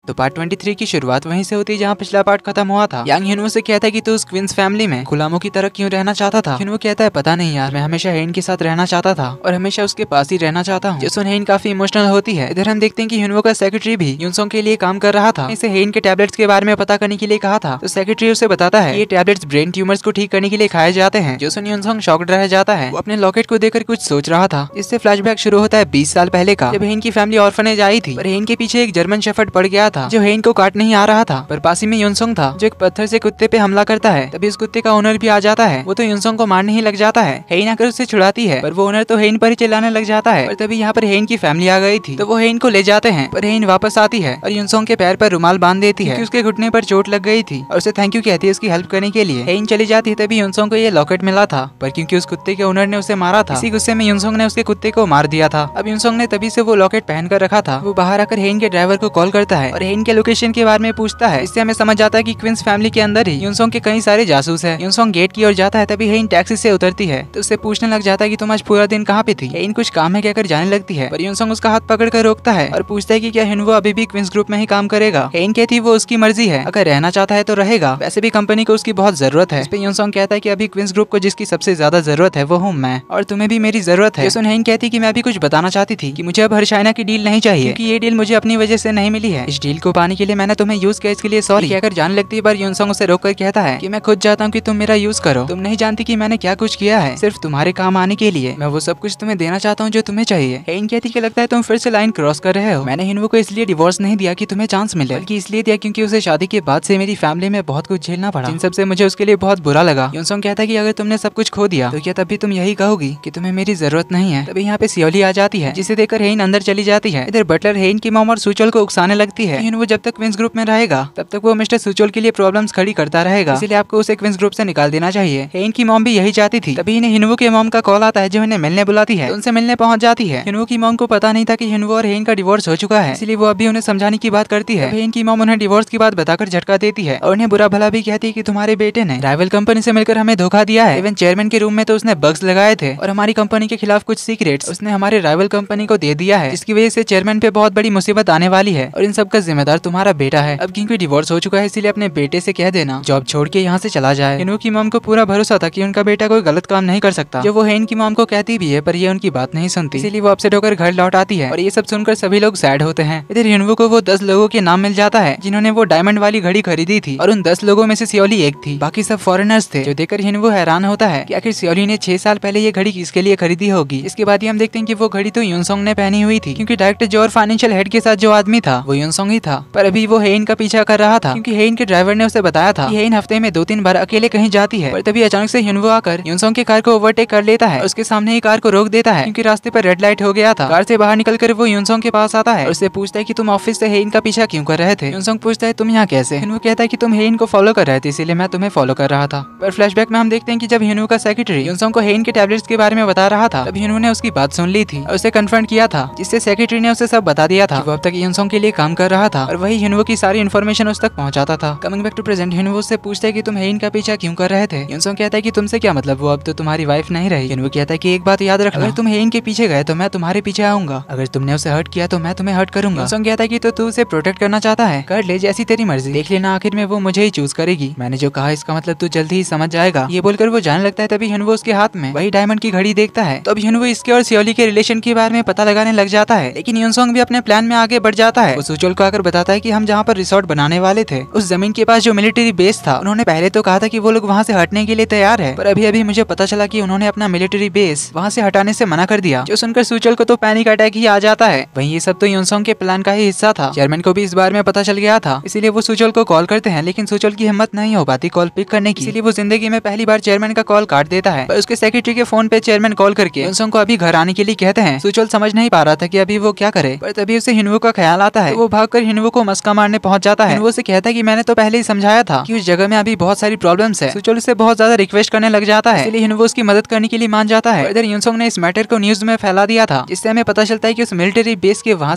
तो पार्ट 23 की शुरुआत वहीं से होती है जहाँ पिछला पार्ट खत्म हुआ था। यांग हिनवो से कहता है कि तू उस क्वींस फैमिली में गुलामों की तरह क्यों रहना चाहता था। हिनवो कहता है पता नहीं यार, मैं हमेशा हेन के साथ रहना चाहता था और हमेशा उसके पास ही रहना चाहता हूँ। जिससे हेन काफी इमोशनल होती है। इधर हम देखते हैं कि हिनवो का सेक्रेटरी भी युनसोंग के लिए काम कर रहा था। इसे हेन के टैबलेट्स के बारे में पता करने के लिए कहा था। तो सेक्रेटरी उसे बताता है ये टैबलेट्स ब्रेन ट्यूमर्स को ठीक करने के लिए खाए जाते हैं। जोसन युनसोंग शॉक्ड रह जाता है। वो अपने लॉकेट को देखकर कुछ सोच रहा था। इससे फ्लैशबैक शुरू होता है 20 साल पहले का, जब हेन की फैमिली ऑर्फनेज आई थी। पर हेन के पीछे एक जर्मन शेफर्ड पड़ गया था जो हेन को काट नहीं आ रहा था। पर पास ही में युनसोंग था जो एक पत्थर से कुत्ते पे हमला करता है। तभी उस कुत्ते का ओनर भी आ जाता है। वो तो युनसोंग को मारने ही लग जाता है। हेन आकर उसे छुड़ाती है पर वो ओनर तो हेन पर ही चिल्लाने लग जाता है। पर तभी यहाँ पर हेन की फैमिली आ गई थी तो वो हेन को ले जाते हैं। पर हेन वापस आती है और युनसोंग के पैर पर रुमाल बांध देती है क्योंकि उसके घुटने पर चोट लग गई थी और उसे थैंक यू कहती है उसकी हेल्प करने के लिए। हेन चली जाती है तभी युनसोंग को ये लॉकेट मिला था। पर क्योंकि उस कुत्ते के ओनर ने उसे मारा था, इसी गुस्से में युनसोंग ने उसके कुत्ते को मार दिया था। अब युनसोंग ने तभी से वो लॉकेट पहन कर रखा था। वो बाहर आकर हेन के ड्राइवर को कॉल करता है और हेन के लोकेशन के बारे में पूछता है। इससे हमें समझ जाता है कि क्वींस फैमिली के अंदर ही युनसोंग के कई सारे जासूस है। युनसोंग गेट की ओर जाता है तभी हेन टैक्सी से उतरती है तो उससे पूछने लग जाता है कि तुम आज पूरा दिन कहाँ पे थी। हेन कुछ काम है कहकर जाने लगती है पर युनसोंग उसका हाथ पकड़ कर रोकता है और पूछता है कि क्या हिनवो अभी भी क्वींस ग्रुप में ही काम करेगा। हेन कहती है वो उसकी मर्जी है, अगर रहना चाहता है तो रहेगा, वैसे भी कंपनी को उसकी बहुत जरूरत है। इस पे युनसोंग कहता है कि अभी क्वींस ग्रुप को जिसकी सबसे ज्यादा जरूरत है वो हूँ मैं और तुम्हें भी मेरी जरूरत है। हेन कहती कि मैं भी कुछ बताना चाहती थी कि मुझे अब हर्षाइना की डील नहीं चाहिए क्योंकि ये डील मुझे अपनी वजह से नहीं मिली है। इस डील को पाने के लिए मैंने तुम्हें यूज किया, इसके लिए सॉरी कहकर जाने लगती है। पर युनसोंग उसे रोककर कहता है कि मैं खुद चाहता हूँ कि तुम मेरा यूज करो, तुम नहीं जानती कि मैंने क्या कुछ किया है सिर्फ तुम्हारे काम आने के लिए। मैं वो सब कुछ तुम्हें देना चाहता हूँ जो तुम्हें चाहिए। हेन कहती कि लगता है तुम फिर से लाइन क्रॉस कर रहे हो। मैंने हिनवो को इसलिए डिवोर्स नहीं दिया कि तुम्हें चांस मिले, बल्कि इसलिए दिया क्योंकि उसे शादी के बाद से मेरी फैमिली में बहुत कुछ झेलना पड़ा, जिन सबसे मुझे उसके लिए बहुत बुरा लगा। युनसोंग कहता है कि अगर तुमने सब कुछ खो दिया तो क्या तब भी तुम यही कहोगी कि तुम्हें मेरी जरूरत नहीं है। तभी यहाँ पे सियोली आ जाती है जिसे देखकर हेन अंदर चली जाती है। इधर बटलर हेन की मॉम और सुचोल को उकसाने लगती है। हिनवो जब तक क्वींस ग्रुप में रहेगा तब तक वो मिस्टर सुचोल के लिए प्रॉब्लम्स खड़ी करता रहेगा, इसलिए आपको उसे क्वींस ग्रुप से निकाल देना चाहिए। हेन की मॉम भी यही चाहती थी। तभी इन्हें हिनवो के मॉम का कॉल आता है जो इन्हें मिलने बुलाती है। उनसे मिलने पहुंच जाती है। हिनवो की मॉम को पता नहीं था कि हिनवो और हेन का डिवोर्स हो चुका है, इसलिए वो अभी उन्हें समझाने की बात करती है। हेन की मॉम उन्हें डिवोर्स की बात बताकर झटका देती है और उन्हें बुरा भला भी कहती है कि तुम्हारे बेटे ने राइवल कंपनी से मिलकर हमें धोखा दिया है। इवन चेयरमैन के रूम में तो उसने बग्स लगाए थे और हमारी कंपनी के खिलाफ कुछ सीक्रेट्स उसने हमारे राइवल कंपनी को दे दिया है, जिसकी वजह से चेयरमैन पे बहुत बड़ी मुसीबत आने वाली है और इन सब का जिम्मेदार तुम्हारा बेटा है। अब क्योंकि डिवोर्स हो चुका है इसलिए अपने बेटे से कह देना जॉब छोड़ के यहाँ से चला जाए। हिनवो की मॉम को पूरा भरोसा था कि उनका बेटा कोई गलत काम नहीं कर सकता, जो वो हेन की मॉम को कहती भी है, पर ये उनकी बात नहीं सुनती, इसीलिए वो अपसेट होकर घर लौट आती है और ये सब सुनकर सभी लोग सैड होते हैं। इधर हिनवो को वो 10 लोगों के नाम मिल जाता है जिन्होंने वो डायमंड वाली घड़ी खरीदी थी और उन 10 लोगों में से सियोली एक थी, बाकी सब फॉरेनर्स थे, जो देखकर हिनवो हैरान होता है कि आखिर सियोली ने 6 साल पहले ये घड़ी किसके लिए खरीदी होगी। इसके बाद ही हम देखते हैं कि वो घड़ी तो युनसोंग ने पहनी हुई थी क्योंकि डायरेक्टर जो और फाइनेंशियल हेड के साथ जो आदमी था वो युनसोंग ही था। पर अभी वो हेन का पीछा कर रहा था क्योंकि हेन के ड्राइवर ने उसे बताया था कि हेन हफ्ते में 2-3 बार अकेले कहीं जाती है। पर तभी अचानक से हिनवो आकर युनसोंग की कार को ओवरटेक कर लेता है और उसके सामने ही कार को रोक देता है क्योंकि रास्ते पर रेड लाइट हो गया था। कार से बाहर निकलकर वो युनसोंग के पास आता है और उससे पूछता है कि तुम ऑफिस से हेन का पीछा क्यों कर रहे थे। युनसोंग पूछता है तुम यहाँ कैसे। हिनवो कहता है कि तुम हेन को फॉलो कर रहे थे इसीलिए मैं तुम्हें फॉलो कर रहा था। पर फ्लैशबैक में हम देखते हैं कि जब हिनवो का सेक्रेटरी युनसोंग को हेन के टैबलेट्स के बारे में बता रहा था तब हिनवो ने उसकी बात सुन ली थी और उसे कन्फ्रंट किया था, जिससे सेक्रेटरी ने उसे सब बता दिया था कि वो अब तक युनसोंग के लिए काम कर रहा था और वही हिनवो की सारी इन्फॉर्मेशन उस तक पहुंचाता था। कमिंग बैक टू प्रेजेंट, हिनवो से पूछता है कि तुम हेन का पीछा क्यों कर रहे थे। युनसोंग कहता है कि तुमसे क्या मतलब, वो अब तो तुम्हारी वाइफ नहीं रही। हिनवो कहता है कि एक बात याद रखना, अगर तुम हेन के पीछे गए तो मैं तुम्हारे पीछे आऊंगा, अगर तुमने उसे हर्ट किया तो मैं तुम्हें हर्ट करूंगा। युनसोंग कहता है कि तो तू उसे प्रोटेक्ट करना चाहता है, कर ले, जैसी तेरी मर्जी, देख लेना आखिर में वो मुझे ही चूज करेगी। मैंने जो कहा इसका मतलब तू जल्दी ही समझ जाएगा। ये बोलकर वो जाने लगता है। तभी हिनवो उसके हाथ में वही डायमंड की घड़ी देखता है। तो अब हिनवो इसके और सियोली के रिलेशन के बारे में पता लगाने लग जाता है, लेकिन युनसोंग भी अपने प्लान में आगे बढ़ जाता है। वो सुचोल को आकर बताता है कि हम जहाँ पर रिसोर्ट बनाने वाले थे उस जमीन के पास जो मिलिट्री बेस था, उन्होंने पहले तो कहा था कि वो लोग वहाँ से हटने के लिए तैयार है, पर अभी अभी मुझे पता चला कि उन्होंने अपना मिलिट्री बेस वहाँ से हटाने से मना कर दिया, जो सुनकर सुचोल को तो पैनिक अटैक ही आ जाता है। वहीं ये सब तो युनसोंग के प्लान का ही हिस्सा था। चेयरमैन को भी इस बारे में पता चल गया था, इसीलिए वो सुचोल को कॉल करते हैं, लेकिन सुचोल की हिम्मत नहीं हो पाती कॉल पिक करने की, इसीलिए वो जिंदगी में पहली बार चेयरमैन का कॉल काट देता है। पर उसके सेक्रेटरी के फोन पे चेयरमैन कॉल करके युनसोंग को अभी घर आने के लिए कहते हैं। सुचोल समझ नहीं पा रहा था कि अभी वो क्या करे, पर तभी उसे हिनवो का ख्याल आता है। तो वो भागकर हिनवो को मस्का मारने पहुंच जाता है। हिनवो से कहता है कि मैंने तो पहले ही समझाया था कि उस जगह में अभी बहुत सारी प्रॉब्लम्स है। सुचोल उसे बहुत ज्यादा रिक्वेस्ट करने लग जाता है, इसलिए हिनवो उसकी मदद करने के लिए मान जाता है। इधर युनसोंग ने इस मैटर को न्यूज में फैला दिया था, जिससे हमें पता चलता है कि उस मिलिट्री बेस के वहाँ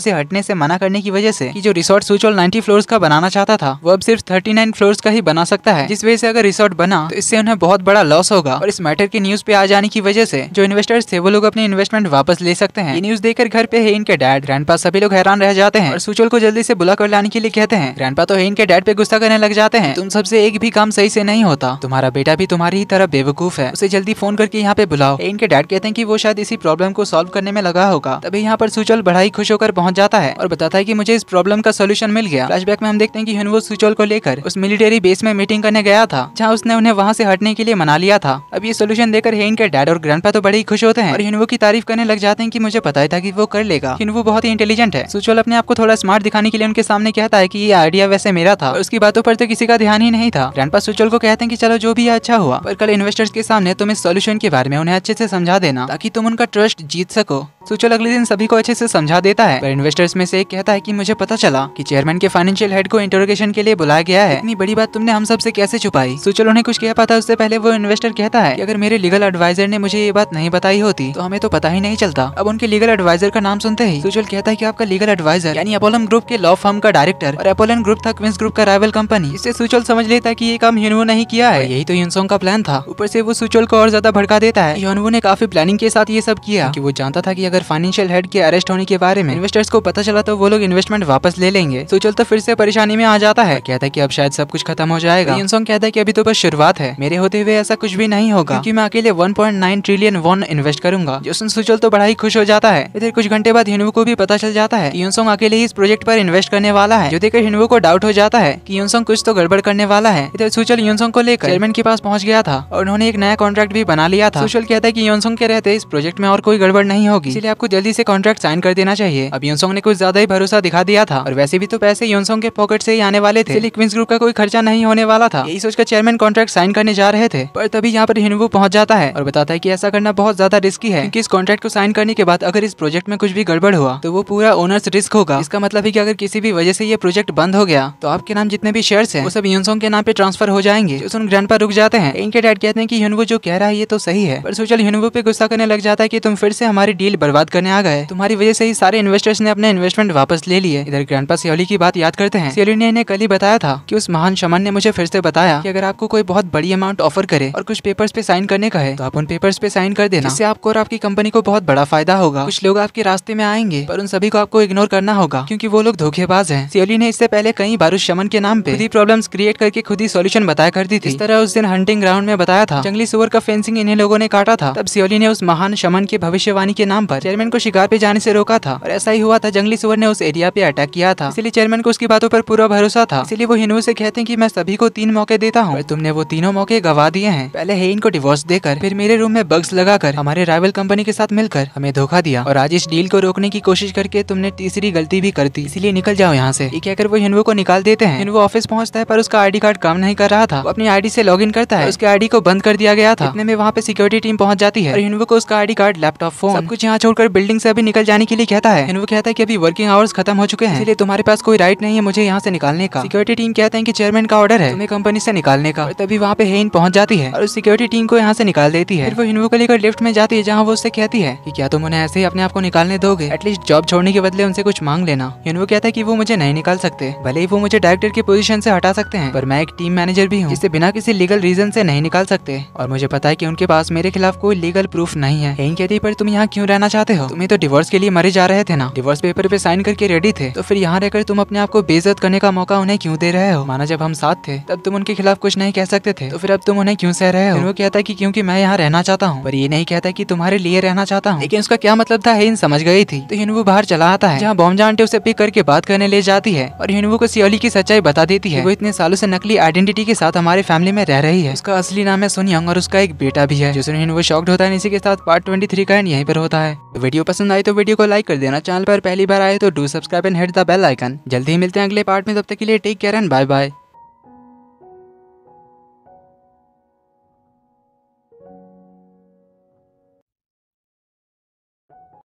से हटने से मना करने की वजह से कि जो रिसोर्ट सुचोल 90 फ्लोर्स का बनाना चाहता था वो अब सिर्फ 39 फ्लोर्स का ही बना सकता है, जिस वजह से अगर रिसोर्ट बना तो इससे उन्हें बहुत बड़ा लॉस होगा और इस मैटर के न्यूज पे आ जाने की वजह से जो इन्वेस्टर्स थे वो लोग अपने इन्वेस्टमेंट वापस ले सकते हैं। ये न्यूज देखकर घर पे हेन के डैड, ग्रैंडपा सभी लोग हैरान रह जाते हैं और सुचोल को जल्दी से बुला कर लाने के लिए कहते हैं। ग्रैंडपा तो हेन के डैड पे गुस्सा करने लग जाते हैं। तुम सबसे एक भी काम सही से नहीं होता, तुम्हारा बेटा भी तुम्हारी ही तरह बेवकूफ है, उसे जल्दी फोन करके यहाँ पे बुलाओ। हेन के डैड कहते हैं कि वो शायद इसी प्रॉब्लम को सॉल्व करने में लगा होगा। तभी यहाँ पर सुचोल बड़ा ही खुश होकर पहुंच जाता है और बताता है कि मुझे इस प्रॉब्लम का सोल्यूशन मिल गया। फ्लैशबैक में हम देखते हैं कि हिनवो सुचोल को लेकर उस मिलिट्री बेस में मीटिंग करने गया था, जहाँ उसने उन्हें वहाँ से हटने के लिए मना लिया था। अब ये सोल्यूशन देकर हेन के डैड और ग्रैंडपा तो बड़े ही खुश होते हैं और हिनवो की तारीफ करने लग जाते हैं कि मुझे पता ही था कि वो कर लेगा। हिनवो बहुत ही इंटेलिजेंट है। सुचोल अपने आप को थोड़ा स्मार्ट दिखाने के लिए उनके सामने कहता है कि ये आइडिया वैसे मेरा था और उसकी बातों पर तो किसी का ध्यान ही नहीं था। ग्रैंडपा सुचोल को कहते हैं कि चलो जो भी है अच्छा हुआ, पर कल इन्वेस्टर्स के सामने तुम इस सोल्यूशन के बारे में उन्हें अच्छे से समझा देना ताकि तुम उनका ट्रस्ट जीत सको। सुचोल अगले दिन सभी को अच्छे से समझा देता है, पर इन्वेस्टर्स में से एक कहता है कि मुझे पता चला कि चेयरमैन के फाइनेंशियल हेड को इंटरोगेशन के लिए बुलाया गया है। इतनी बड़ी बात तुमने हम सब से कैसे छुपाई? सुचोल उन्हें कुछ कह पाता उससे पहले वो इन्वेस्टर कहता है कि अगर मेरे लीगल एडवाइजर ने मुझे ये बात नहीं बताई होती तो हमें तो पता ही नहीं चलता। अब उनके लीगल एडवाइजर का नाम सुनते ही सुचोल कहता है कि आपका लीगल एडवाइजर यानी अपोलन ग्रुप के लॉ फर्म का डायरेक्टर, और अपोलन ग्रुप था क्वींस ग्रुप का राइवल कंपनी। इससे सुचोल समझ लेता है कि ये काम हिनवो नहीं किया है, यही तो युनसोंग का प्लान था। ऊपर से वो सुचोल को और ज्यादा भड़का देता है। हिनवो ने काफी प्लानिंग के साथ ये सब किया कि वो जानता था कि अगर फाइनेंशियल हेड के अरेस्ट होने के बारे में इन्वेस्टर्स को पता चला तो वो लोग इन्वेस्टमेंट वापस ले लेंगे। सुचोल तो फिर से परेशानी में आ जाता है, कहता है कि अब शायद सब कुछ खत्म हो जाएगा। युनसोंग कहता है कि अभी तो बस शुरुआत है, मेरे होते हुए ऐसा कुछ भी नहीं होगा क्योंकि मैं अकेले 1.9 ट्रिलियन वॉन इन्वेस्ट करूंगा। जो सुन सुचोल तो बड़ा ही खुश हो जाता है। इधर कुछ घंटे बाद हिनवो को भी पता चल जाता है कि युनसोंग अकेले ही इस प्रोजेक्ट पर इन्वेस्ट करने वाला है, जो देखकर हिनवो को डाउट हो जाता है कि युनसोंग कुछ तो गड़बड़ करने वाला है। इधर सुचोल युनसोंग को लेकर चेयरमैन के पास पहुंच गया था और उन्होंने एक नया कॉन्ट्रैक्ट भी बना लिया था। सुचोल कहता है कि युनसोंग के रहते इस प्रोजेक्ट में और कोई गड़बड़ नहीं होगी, इसलिए आपको जल्दी से कॉन्ट्रैक्ट साइन कर देना चाहिए। अब युनसोंग ने कुछ ज्यादा ही भरोसा दिखा दिया था और वैसे भी तो पैसे युनसोंग के पॉकेट से ही आने वाले थे, इसलिए क्वींस ग्रुप का कोई खर्चा नहीं होने वाला था। यही सोचकर चेयरमैन कॉन्ट्रैक्ट साइन करने जा रहे थे, पर तभी यहाँ पर हिनवो पहुंच जाता है और बताता है कि ऐसा करना बहुत ज्यादा रिस्की है क्योंकि इस कॉन्ट्रैक्ट को साइन करने के बाद अगर इस प्रोजेक्ट में कुछ भी गड़बड़ हुआ तो वो पूरा ओनर्स रिस्क होगा। इसका मतलब है कि अगर किसी भी वजह से ये प्रोजेक्ट बंद हो गया तो आपके नाम जितने भी शेयर्स हैं वो सब युनसोंग के नाम पे ट्रांसफर हो जाएंगे। जो सुन ग्रैंडपा रुक जाते हैं। इनके डैड कहते हैं कि हिनवो जो कह रहा है ये तो सही है, पर सुचोल हिनवो पे गुस्सा करने लग जाता है कि तुम फिर से हमारी डील बर्बाद करने आ गए, तुम्हारी वजह से ही सारे इन्वेस्टर्स ने अपने इन्वेस्टमेंट वापस ले लिए। इधर ग्रैंडपा सियोली की बात याद करते हैं। सियोली ने इन्हें कल ही बताया था कि उस महान शमन ने मुझे फिर से बताया कि अगर आपको कोई बहुत बड़ी अमाउंट ऑफर करे और कुछ पेपर्स पे साइन करने का है तो आप उन पेपर्स पे साइन कर देना, इससे आपको और आपकी कंपनी को बहुत बड़ा फायदा होगा। कुछ लोग आपके रास्ते में आएंगे पर उन सभी को आपको इग्नोर करना होगा क्योंकि वो लोग धोखेबाज हैं। सियोली ने इससे पहले कई बार उस शमन के नाम पे खुद ही प्रॉब्लम्स क्रिएट करके खुद ही सॉल्यूशन बताया करती थी। इस तरह उस दिन हंटिंग ग्राउंड में बताया था जंगली सुअर का फेंसिंग इन्हें लोगों ने काटा था। तब सियोली ने उस महान शमन की भविष्यवाणी के नाम पर चेयरमैन को शिकार पे जाने से रोका था और ऐसा ही हुआ था। जंगली सुअर ने उस एरिया पे अटैक किया था, इसलिए चेयरमैन को उसकी बातों पर पूरा भरोसा था। इसलिए वो हिनवो से कहते हैं कि मैं सभी को 3 मौके देता हूँ, तुमने वो तीनों मौके गवा दिए हैं। पहले हेइन को डिवोर्स देकर, फिर मेरे रूम में बग्स लगाकर, हमारे राइवल कंपनी के साथ मिलकर हमें धोखा दिया और आज इस डील को रोकने की कोशिश करके तुमने तीसरी गलती भी कर दी, इसीलिए निकल जाओ यहाँ से। ये कहकर वो हिनवो को निकाल देते हैं। हिनवो ऑफिस पहुंचता है पर उसका आईडी कार्ड काम नहीं कर रहा था। वो अपनी आईडी से लॉगिन करता है, उसके आईडी को बंद कर दिया गया था। इतने में वहाँ पे सिक्योरिटी टीम पहुंच जाती है और हिनवो को उसका आईडी कार्ड, लैपटॉप, फोन सब कुछ यहाँ छोड़कर बिल्डिंग से अभी निकल जाने के लिए कहता है। हिनवो कहता है कि अभी वर्किंग आवर्स खत्म हो चुके हैं, इसलिए तुम्हारे पास कोई राइट नहीं है मुझे यहाँ से निकालने का। सिक्योरिटी टीम कहते हैं कि चेयरमैन का ऑर्डर है तुम्हें कंपनी से निकालने का। तभी वहाँ पे हेइन पहुंच जाती है और उस सिक्योरिटी टीम को यहाँ से निकाल देती है। फिर वो हिनवो को लेकर लिफ्ट में जाती है जहाँ वो उससे कहती है कि क्या तुम उन्हें ऐसे ही अपने आप को निकालने दोगे, एटलीस्ट जॉब छोड़ने के बदले उनसे कुछ मांग लेना। हिनवो कहता है कि वो मुझे नहीं निकाल सकते, भले ही वो मुझे डायरेक्टर की पोजीशन से हटा सकते हैं, पर मैं एक टीम मैनेजर भी हूँ जिसे बिना किसी लीगल रीजन से नहीं निकाल सकते और मुझे पता है कि उनके पास मेरे खिलाफ कोई लीगल प्रूफ नहीं है। हेइन कहती है पर तुम यहाँ क्यों रहना चाहते हो, तुम्हें तो डिवोर्स के लिए मरे जा रहे थे ना, डिवोर्स पेपर पे साइन करके रेडी थे, तो फिर यहाँ रहकर तुम अपने आप को बेइज्जत करने का मौका उन्हें क्यों दे रहे हो। माना जब हम साथ थे तब तुम उनके खिलाफ कुछ नहीं कह सकते थे, तो फिर अब तुम उन्हें क्यों सह रहे हो। वो कहता है कि क्योंकि मैं यहाँ रहना चाहता हूँ, पर ये नहीं कहता कि तुम्हारे लिए रहना चाहता हूँ। लेकिन उसका क्या मतलब था हेइन समझ गई थी। तो हिनवो बाहर चला आता है जहाँ बॉम्जा आंटी उसे पिक करके बात करने ले जाती है और हिनवो को सियोली की सच्चाई बता देती है। वो इतने सालों से नकली आइडेंटिटी के साथ हमारे फैमिली में रह रही है, उसका असली नाम है सुनयंग और उसका एक बेटा भी है। जो सुन हिनवो शॉक्ड होता है। इसी के साथ पार्ट 23 का एंड यहीं पर होता है। तो वीडियो पसंद आई तो वीडियो को लाइक कर देना, चैनल पर पहली बार आए तो do subscribe and hit the bell icon. जल्दी ही मिलते हैं अगले पार्ट में, तब तक के लिए take care and bye bye.